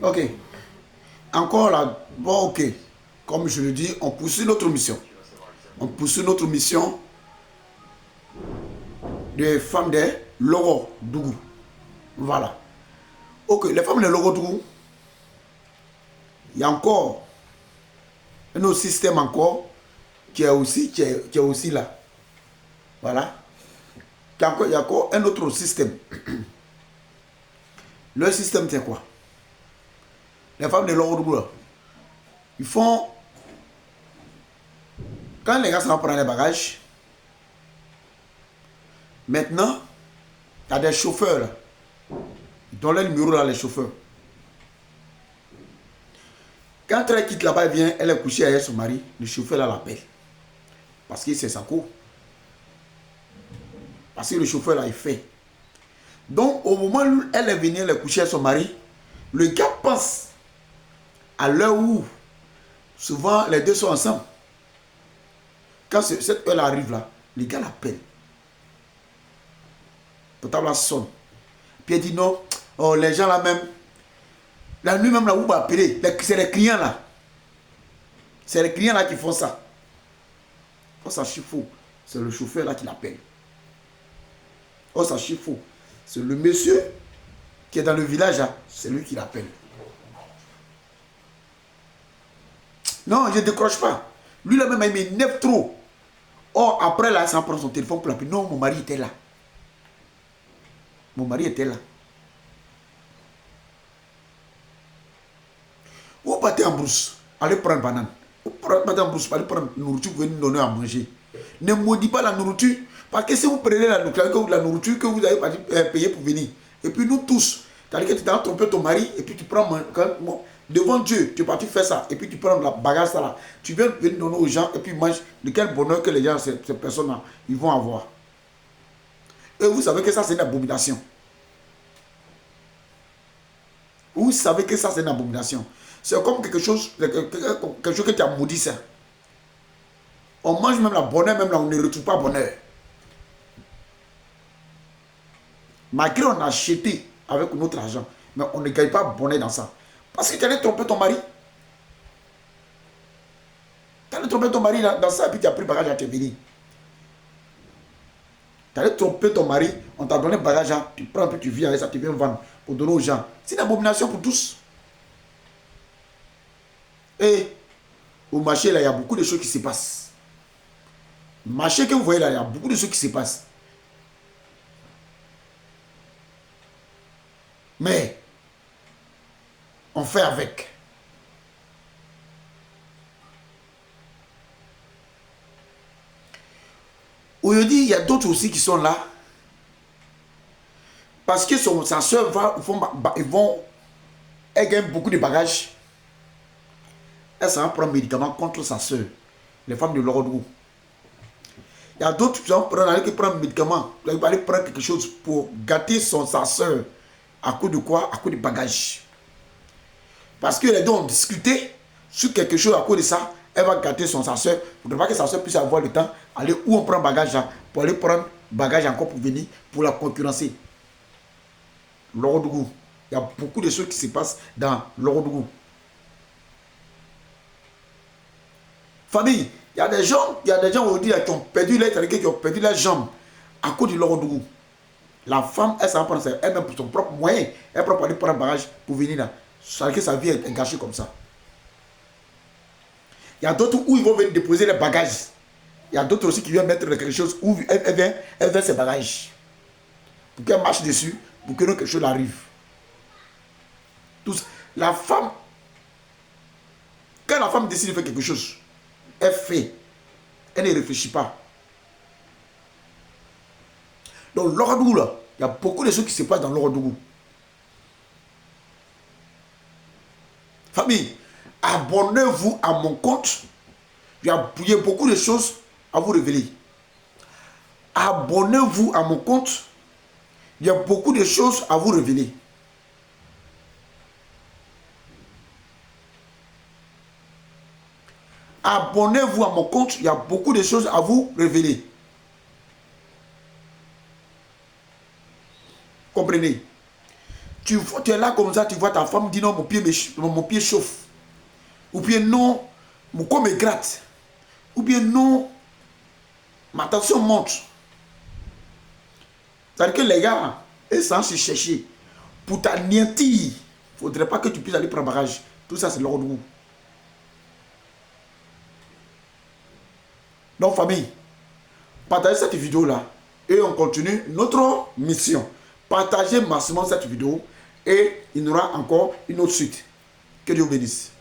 Ok. Encore là, bon, ok. Comme je le dis, on poursuit notre mission. On poursuit notre mission des femmes des Loro Dougou. Voilà. Ok, les femmes des Loro Dougou, il y a encore un autre système encore qui est aussi là. Voilà. Il y a encore un autre système. Le système, c'est quoi? Les femmes de Loro Dougou, là, ils font. Quand les gars s'en prennent les bagages, maintenant, il y a des chauffeurs là. Ils donnent le numéro là, les chauffeurs. Quand elle quitte là-bas, elle vient, elle est couchée avec son mari, le chauffeur là l'appelle. Parce que c'est sa cour. Parce que le chauffeur là, il fait. Donc, au moment où elle est venue, elle est couchée avec son mari, le gars pense à l'heure où, souvent, les deux sont ensemble. Quand cette heure arrive là, le gars l'appelle. Le portable là sonne. Puis elle dit non, oh, les gens là même, la nuit même là, vous m'appelez, c'est les clients là. C'est les clients là qui font ça. Oh, ça chie faux. C'est le chauffeur là qui l'appelle. Oh, ça chie faux. C'est le monsieur qui est dans le village là, c'est lui qui l'appelle. Non, je ne décroche pas. Lui là même, il m'énerve trop. Oh, après là, ça prend son téléphone pour l'appeler. Non, mon mari était là. Mon mari était là. Vous partez en brousse, allez prendre banane. Vous partez en brousse, allez prendre nourriture, vous venez nous donner à manger. Ne maudit pas la nourriture, parce que si vous prenez la nourriture que vous avez payé pour venir, et puis nous tous, c'est-à-dire que tu as trompé ton mari, et puis tu prends, devant Dieu, tu es parti faire ça, et puis tu prends la bagage ça là, tu viens venir donner aux gens, et puis mange, de quel bonheur que les gens, ces personnes-là, ils vont avoir. Et vous savez que ça c'est une abomination. Vous savez que ça c'est une abomination. C'est comme quelque chose que tu as maudit ça. On mange même la bonheur, même là on ne retrouve pas bonheur. Malgré on a acheté avec notre argent, mais on ne gagne pas bonheur dans ça. Parce que tu allais tromper ton mari. Tu allais tromper ton mari dans ça et puis tu as pris bagage à te venir. Tu allais tromper ton mari, on t'a donné bagage, tu prends puis tu viens avec ça, tu viens vendre pour donner aux gens. C'est une abomination pour tous. Et au marché, là, il y a beaucoup de choses qui se passent. Le marché que vous voyez là, il y a beaucoup de choses qui se passent. Mais, on fait avec. Aujourd'hui, il y a d'autres aussi qui sont là. Parce que sa soeur elle gagne beaucoup de bagages. Elle s'en prend un médicament contre sa soeur. Les femmes de l'Orodou. Il y a d'autres qui prennent un médicament. Ils vont aller prendre quelque chose pour gâter sa soeur. À cause de quoi? À cause de bagages. Parce que les deux ont discuté sur quelque chose à cause de ça. Elle va gâter sa soeur. Pour ne pas que sa soeur puisse avoir le temps, aller où on prend bagage là, pour aller prendre bagage encore pour venir, pour la concurrencer. L'Orodougou. Il y a beaucoup de choses qui se passent dans l'Orodougou. Famille, il y a des gens aujourd'hui qui ont perdu leurs jambes à cause de l'Orodougou. La femme, elle s'en prend elle-même pour son propre moyen. Elle prend pour aller prendre un bagage pour venir là. C'est que sa vie est gâchée comme ça. Il y a d'autres où ils vont venir déposer les bagages. Il y a d'autres aussi qui viennent mettre quelque chose où elle vient ses bagages. Pour qu'elle marche dessus, pour que quelque chose arrive. La femme, quand la femme décide de faire quelque chose, elle fait. Elle ne réfléchit pas. Donc l'Orodougou là, il y a beaucoup de choses qui se passent dans l'Orodougou. Famille, abonnez-vous à mon compte. Il y a beaucoup de choses à vous révéler. Abonnez-vous à mon compte. Il y a beaucoup de choses à vous révéler. Abonnez-vous à mon compte. Il y a beaucoup de choses à vous révéler. Comprenez? tu es là comme ça, tu vois ta femme dit non, mon pied chauffe. Ou bien non, mon corps me gratte. Ou bien non, ma tension monte. C'est-à-dire que les gars, ils sont se chercher. Pour t'anéantir, il ne faudrait pas que tu puisses aller prendre barrage. Tout ça, c'est l'ordre de vous. Donc, famille, partagez cette vidéo-là et on continue notre mission. Partagez massivement cette vidéo et il y aura encore une autre suite. Que Dieu vous bénisse.